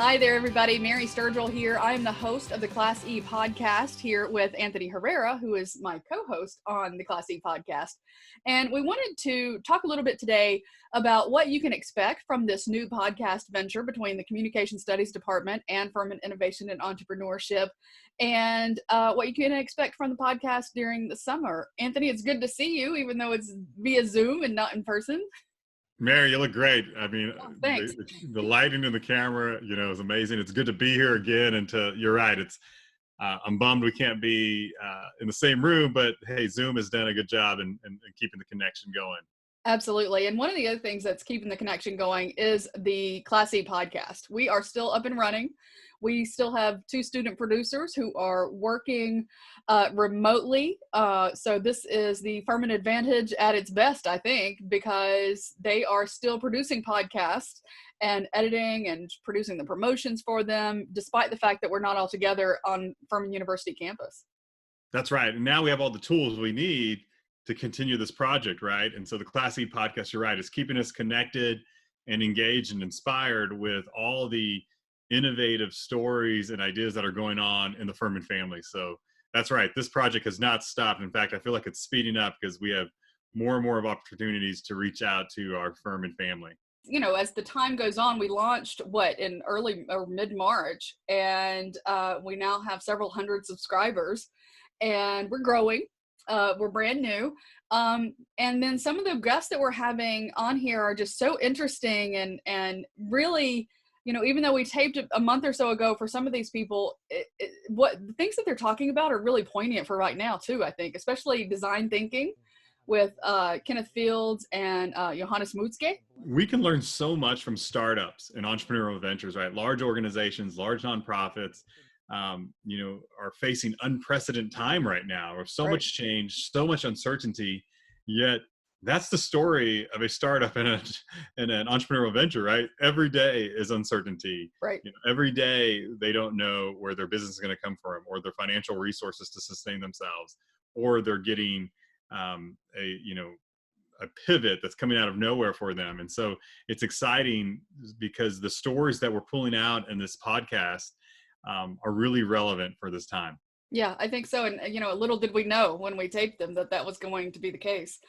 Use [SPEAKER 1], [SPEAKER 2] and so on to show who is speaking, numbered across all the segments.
[SPEAKER 1] Hi there, everybody. Mary Sturgill here. I am the host of the Class E podcast here with Anthony Herrera, who is my co-host on the Class E podcast. And we wanted to talk a little bit today about what you can expect from this new podcast venture between the Communication Studies Department and Furman Innovation and Entrepreneurship, and what you can expect from the podcast during the summer. Anthony, it's good to see you, even though it's via Zoom and not in person.
[SPEAKER 2] Mary, you look great. I mean,
[SPEAKER 1] thanks.
[SPEAKER 2] The lighting in the camera, is amazing. It's good to be here again. And you're right. I'm bummed we can't be in the same room, but hey, Zoom has done a good job in keeping the connection going.
[SPEAKER 1] Absolutely. And one of the other things that's keeping the connection going is the Class E podcast. We are still up and running. We still have 2 student producers who are working remotely. So this is the Furman advantage at its best, I think, because they are still producing podcasts and editing and producing the promotions for them, despite the fact that we're not all together on Furman University campus.
[SPEAKER 2] That's right. And now we have all the tools we need to continue this project, right? And so the Class E podcast, you're right, is keeping us connected and engaged and inspired with all the innovative stories and ideas that are going on in the Furman family. So that's right. This project has not stopped. In fact, I feel like it's speeding up because we have more and more of opportunities to reach out to our Furman family.
[SPEAKER 1] As the time goes on, we launched in early or mid-March, and we now have several hundred subscribers, and we're growing. We're brand new. And then some of the guests that we're having on here are just so interesting and really, even though we taped a month or so ago for some of these people, what the things that they're talking about are really poignant for right now too, I think, especially design thinking with Kenneth Fields and Johannes Mutzke.
[SPEAKER 2] We can learn so much from startups and entrepreneurial ventures, right? Large organizations, large nonprofits, are facing unprecedented time right now, or so much change, so much uncertainty. Yet that's the story of a startup and an entrepreneurial venture, right? Every day is uncertainty.
[SPEAKER 1] Right.
[SPEAKER 2] Every day they don't know where their business is going to come from, or their financial resources to sustain themselves, or they're getting a pivot that's coming out of nowhere for them. And so it's exciting because the stories that we're pulling out in this podcast are really relevant for this time.
[SPEAKER 1] Yeah, I think so. And, little did we know when we taped them that was going to be the case.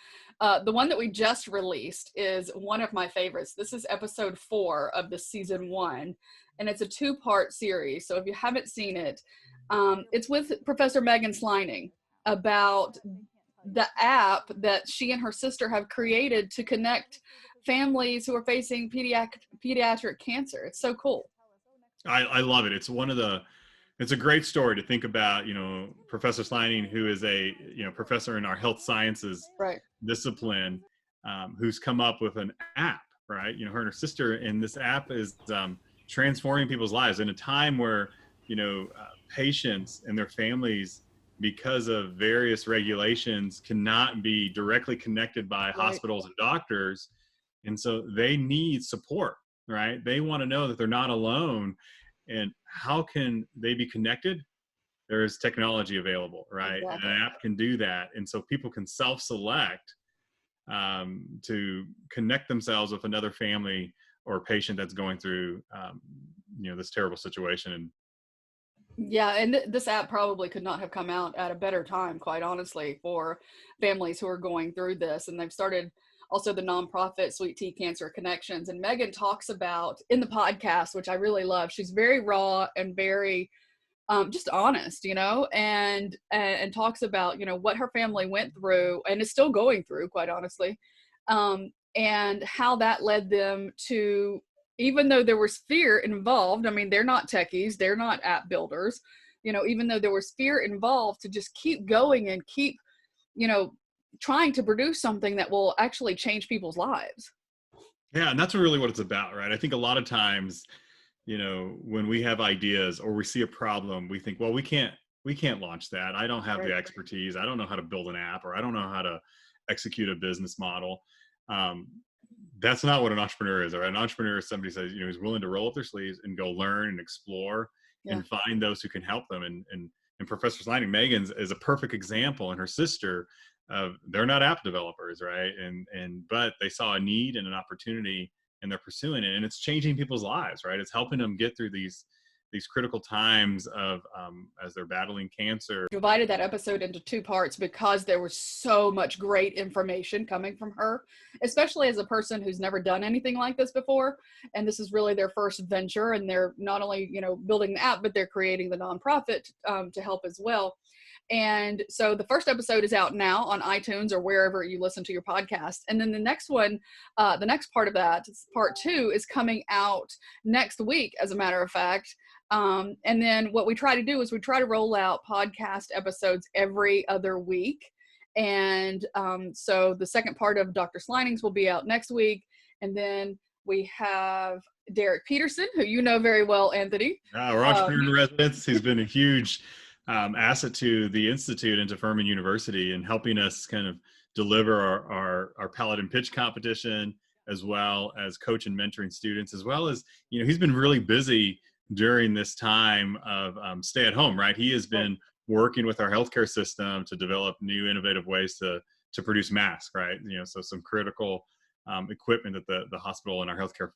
[SPEAKER 1] The one that we just released is one of my favorites. This is episode 4 of the season 1, and it's a 2-part series. So if you haven't seen it, it's with Professor Meghan Slining about the app that she and her sister have created to connect families who are facing pediatric cancer. It's so cool.
[SPEAKER 2] I love it. It's a great story to think about, Professor Slining, who is a, professor in our health sciences discipline, who's come up with an app, right? Her and her sister, and this app is transforming people's lives in a time where, patients and their families, because of various regulations, cannot be directly connected by hospitals and doctors. And so they need support, right? They want to know that they're not alone. And how can they be connected? There's technology available, right? Exactly. And an app can do that. And so people can self-select to connect themselves with another family or patient that's going through, this terrible situation.
[SPEAKER 1] Yeah, and this app probably could not have come out at a better time, quite honestly, for families who are going through this. And they've started also the nonprofit Sweet Tea Cancer Connections. And Meghan talks about in the podcast, which I really love, she's very raw and very just honest, and talks about, what her family went through and is still going through, quite honestly, and how that led them to, even though there was fear involved, I mean, they're not techies, they're not app builders, even though there was fear involved, to just keep going and keep, trying to produce something that will actually change people's lives.
[SPEAKER 2] Yeah, and that's really what it's about, right? I think a lot of times, when we have ideas or we see a problem, we think, well, we can't launch that. I don't have the expertise. I don't know how to build an app, or I don't know how to execute a business model. That's not what an entrepreneur is. Or an entrepreneur is somebody who says, who's willing to roll up their sleeves and go learn and explore and find those who can help them. And Professor Slining, Meghan's is a perfect example, and her sister, they're not app developers, right? But they saw a need and an opportunity and they're pursuing it, and it's changing people's lives, right? It's helping them get through these critical times of as they're battling cancer.
[SPEAKER 1] Divided that episode into 2 parts because there was so much great information coming from her, especially as a person who's never done anything like this before. And this is really their first venture, and they're not only, building the app, but they're creating the nonprofit to help as well. And so the first episode is out now on iTunes or wherever you listen to your podcast. And then the next one, the next part of that, part 2, is coming out next week, as a matter of fact. And then what we try to do is we try to roll out podcast episodes every other week. And so the second part of Dr. Slining's will be out next week. And then we have Derek Peterson, who you know very well, Anthony.
[SPEAKER 2] Our entrepreneur in residence. He's been a huge asset to the Institute and to Furman University, and helping us kind of deliver our Paladin pitch competition, as well as coach and mentoring students, as well as, he's been really busy during this time of stay at home, right? He has been working with our healthcare system to develop new innovative ways to produce masks, right? So some critical equipment that the hospital and our healthcare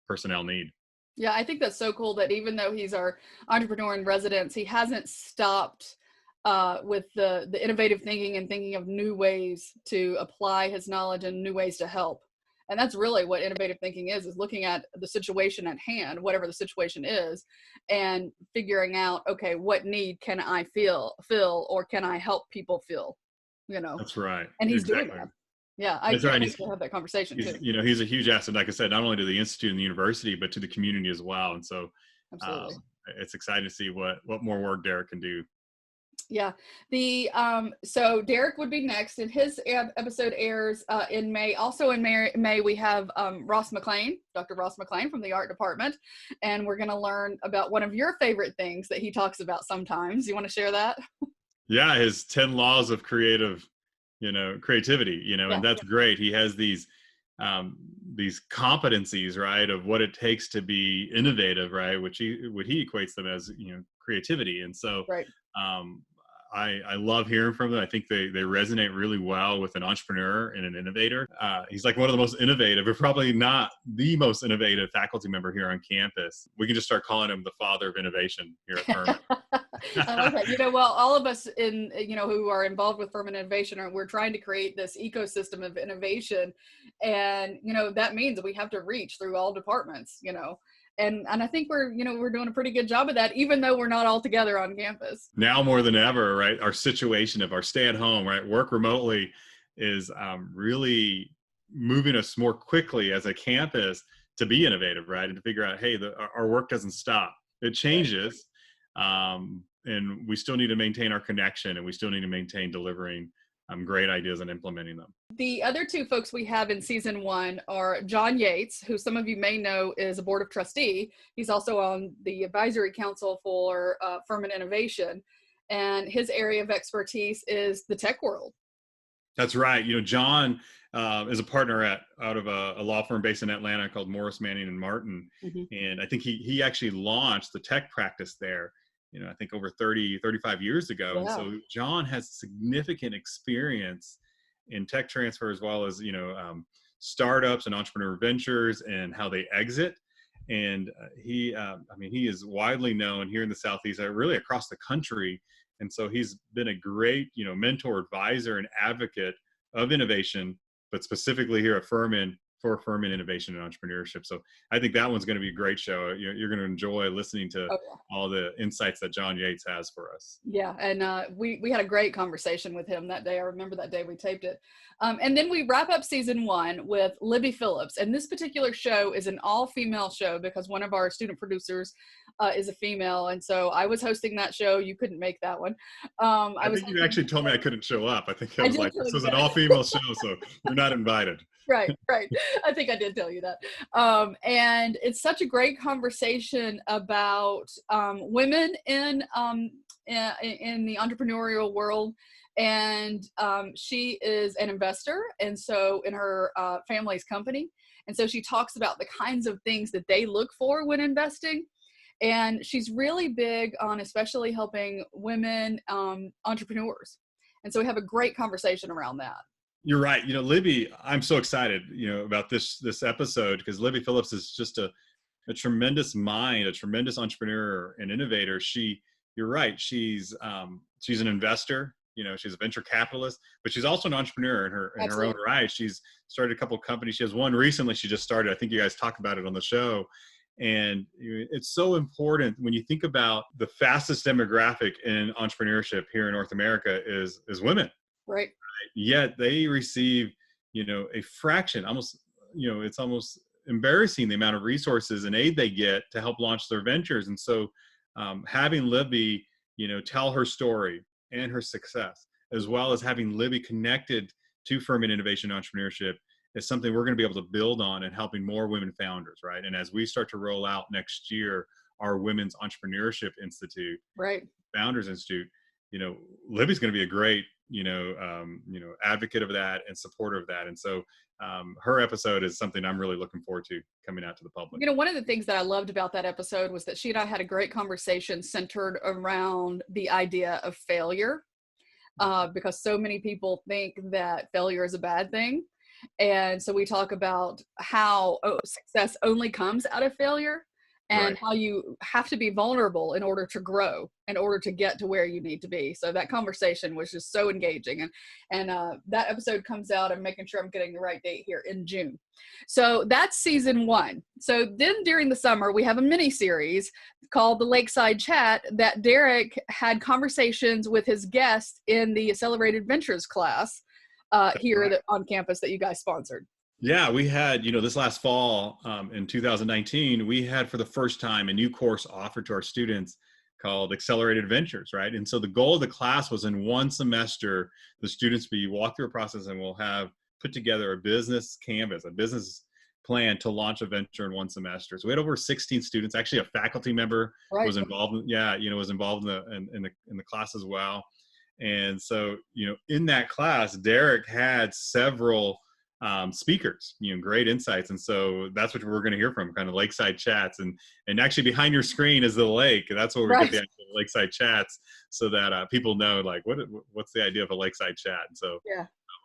[SPEAKER 2] personnel need.
[SPEAKER 1] Yeah, I think that's so cool that even though he's our entrepreneur in residence, he hasn't stopped with the innovative thinking and thinking of new ways to apply his knowledge and new ways to help. And that's really what innovative thinking is looking at the situation at hand, whatever the situation is, and figuring out, okay, what need can I fill, or can I help people fill,
[SPEAKER 2] That's right.
[SPEAKER 1] And he's doing that. Yeah, I can't wait to have that conversation too.
[SPEAKER 2] He's a huge asset, like I said, not only to the Institute and the university, but to the community as well. And so it's exciting to see what more work Derek can do.
[SPEAKER 1] Yeah. So Derek would be next, and his episode airs in May. Also in May, we have Ross McLean, Dr. Ross McLean from the art department, and we're going to learn about one of your favorite things that he talks about sometimes. You want to share that?
[SPEAKER 2] Yeah, his 10 laws of creativity, and that's great. He has these competencies, right, of what it takes to be innovative, right, which he equates them as, creativity. And so I love hearing from them. I think they resonate really well with an entrepreneur and an innovator. He's like one of the most innovative, but probably not the most innovative faculty member here on campus. We can just start calling him the father of innovation here at Furman.
[SPEAKER 1] I like that. Well, all of us who are involved with Furman Innovation, we're trying to create this ecosystem of innovation. And, that means we have to reach through all departments, And I think we're doing a pretty good job of that, even though we're not all together on campus.
[SPEAKER 2] Now more than ever, right? Our situation of our stay at home, right? Work remotely is really moving us more quickly as a campus to be innovative, right? And to figure out, hey, our work doesn't stop. It changes. And we still need to maintain our connection, and we still need to maintain delivering great ideas and implementing them.
[SPEAKER 1] The other 2 folks we have in season 1 are John Yates, who some of you may know is a board of trustee. He's also on the advisory council for Furman Innovation, and his area of expertise is the tech world.
[SPEAKER 2] That's right. John is a partner out of a law firm based in Atlanta called Morris, Manning and Martin. Mm-hmm. And I think he actually launched the tech practice there, I think over 35 years ago. Yeah. And so John has significant experience in tech transfer, as well as, startups and entrepreneur ventures and how they exit. And he is widely known here in the Southeast, really across the country. And so he's been a great, mentor, advisor, and advocate of innovation, but specifically here at Furman for Furman Innovation and Entrepreneurship. So I think that one's going to be a great show. You're going to enjoy listening to all the insights that John Yates has for us.
[SPEAKER 1] Yeah, and we had a great conversation with him that day. I remember that day we taped it. And then we wrap up season 1 with Libby Phillips. And this particular show is an all-female show because one of our student producers is a female. And so I was hosting that show. You couldn't make that one.
[SPEAKER 2] I think you actually told me I couldn't show up. I think I was like, this was an all-female show, so you're not invited.
[SPEAKER 1] Right. I think I did tell you that. And it's such a great conversation about women in the entrepreneurial world. And she is an investor, and so in her family's company. And so she talks about the kinds of things that they look for when investing. And she's really big on especially helping women entrepreneurs. And so we have a great conversation around that.
[SPEAKER 2] You're right. Libby, I'm so excited, about this episode, because Libby Phillips is just a tremendous mind, a tremendous entrepreneur and innovator. You're right. She's an investor. She's a venture capitalist, but she's also an entrepreneur in her own right. She's started a couple of companies. She has one recently. She just started. I think you guys talked about it on the show. And it's so important when you think about the fastest demographic in entrepreneurship here in North America is women.
[SPEAKER 1] Right.
[SPEAKER 2] Yet they receive, a fraction, almost, it's almost embarrassing the amount of resources and aid they get to help launch their ventures. And so having Libby, tell her story and her success, as well as having Libby connected to Furman Innovation Entrepreneurship, is something we're going to be able to build on and helping more women founders, right? And as we start to roll out next year, our Women's Entrepreneurship Institute,
[SPEAKER 1] right,
[SPEAKER 2] Founders Institute, Libby's going to be a great, advocate of that and supporter of that. And so her episode is something I'm really looking forward to coming out to the public.
[SPEAKER 1] One of the things that I loved about that episode was that she and I had a great conversation centered around the idea of failure, because so many people think that failure is a bad thing. And so we talk about how success only comes out of failure, and how you have to be vulnerable in order to grow, in order to get to where you need to be. So that conversation was just so engaging. And that episode comes out, I'm making sure I'm getting the right date here, in June. So that's season 1. So then during the summer, we have a mini series called the Lakeside Chat that Derek had conversations with his guests in the Accelerated Ventures class here on campus that you guys sponsored.
[SPEAKER 2] Yeah, we had, this last fall in 2019, we had for the first time a new course offered to our students called Accelerated Ventures, right? And so the goal of the class was, in one semester, the students be walk through a process, and we'll have put together a business canvas, a business plan to launch a venture in one semester. So we had over 16 students. Actually, a faculty member was involved. Was involved in the class as well. And so, in that class, Derek had several speakers, great insights. And so that's what we're going to hear from, kind of Lakeside Chats. And actually behind your screen is the lake. That's what we're get the actual Lakeside Chats, so that people know, like, what's the idea of a Lakeside Chat. And so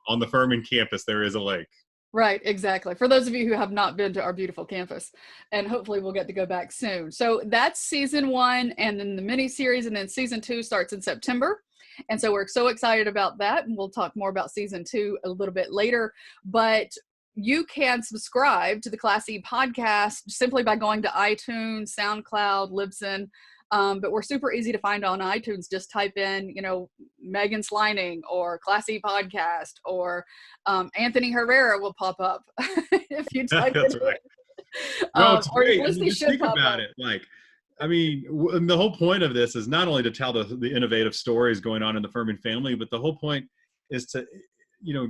[SPEAKER 2] on the Furman campus, there is a lake.
[SPEAKER 1] Right, exactly. For those of you who have not been to our beautiful campus, and hopefully we'll get to go back soon. So that's season 1, and then the mini series, and then season 2 starts in September. And so we're so excited about that, and we'll talk more about season 2 a little bit later. But you can subscribe to the Class E podcast simply by going to iTunes, SoundCloud, Libsyn. But we're super easy to find on iTunes. Just type in, Meghan Slining or Class E podcast, or Anthony Herrera will pop up if you type
[SPEAKER 2] That's
[SPEAKER 1] it
[SPEAKER 2] right.
[SPEAKER 1] in.
[SPEAKER 2] No, it's great.
[SPEAKER 1] Just
[SPEAKER 2] think about it. The whole point of this is not only to tell the innovative stories going on in the Furman family, but the whole point is to,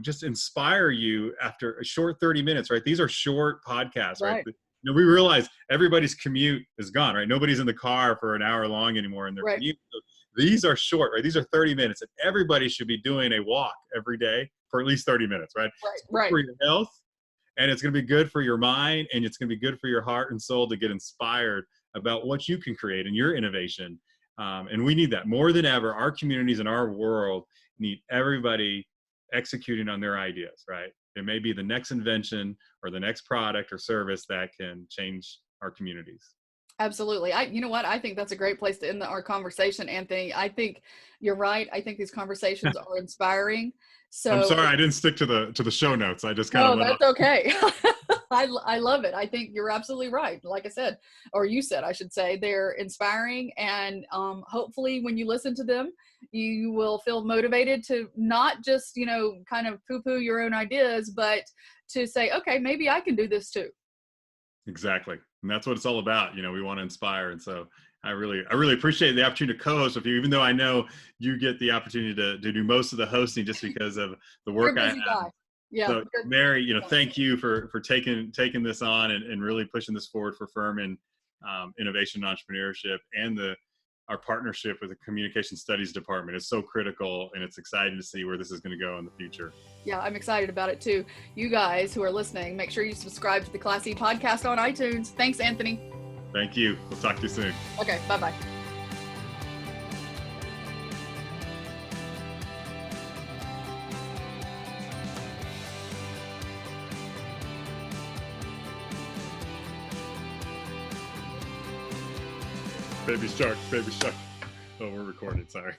[SPEAKER 2] just inspire you after a short 30 minutes, right? These are short podcasts, right? We realize everybody's commute is gone, right? Nobody's in the car for an hour long anymore in their commute. So these are short, right? These are 30 minutes, and everybody should be doing a walk every day for at least 30 minutes, right? Right. For your health, and it's going to be good for your mind, and it's going to be good for your heart and soul to get inspired about what you can create in your innovation. And we need that more than ever. Our communities and our world need everybody executing on their ideas, right? It may be the next invention or the next product or service that can change our communities.
[SPEAKER 1] Absolutely. You know what? I think that's a great place to end our conversation, Anthony. I think you're right. I think these conversations are inspiring. So
[SPEAKER 2] I'm sorry I didn't stick to the show notes. I just kind of
[SPEAKER 1] that's okay. I love it. I think you're absolutely right. Like I said, or you said, I should say, they're inspiring, and hopefully when you listen to them, you will feel motivated to not just, kind of poo-poo your own ideas, but to say, okay, maybe I can do this too.
[SPEAKER 2] Exactly. And that's what it's all about. We want to inspire. And so I really appreciate the opportunity to co-host with you, even though I know you get the opportunity to do most of the hosting just because of the work I have.
[SPEAKER 1] Guy. Yeah.
[SPEAKER 2] So Mary, thank you for taking this on and really pushing this forward for Furman Innovation and Entrepreneurship, and our partnership with the Communication Studies Department is so critical, and it's exciting to see where this is going to go in the future.
[SPEAKER 1] Yeah, I'm excited about it too. You guys who are listening, make sure you subscribe to the Class E podcast on iTunes. Thanks, Anthony.
[SPEAKER 2] Thank you. We'll talk to you soon.
[SPEAKER 1] Okay, bye-bye.
[SPEAKER 2] Baby shark, baby shark. Oh, we're recorded. Sorry.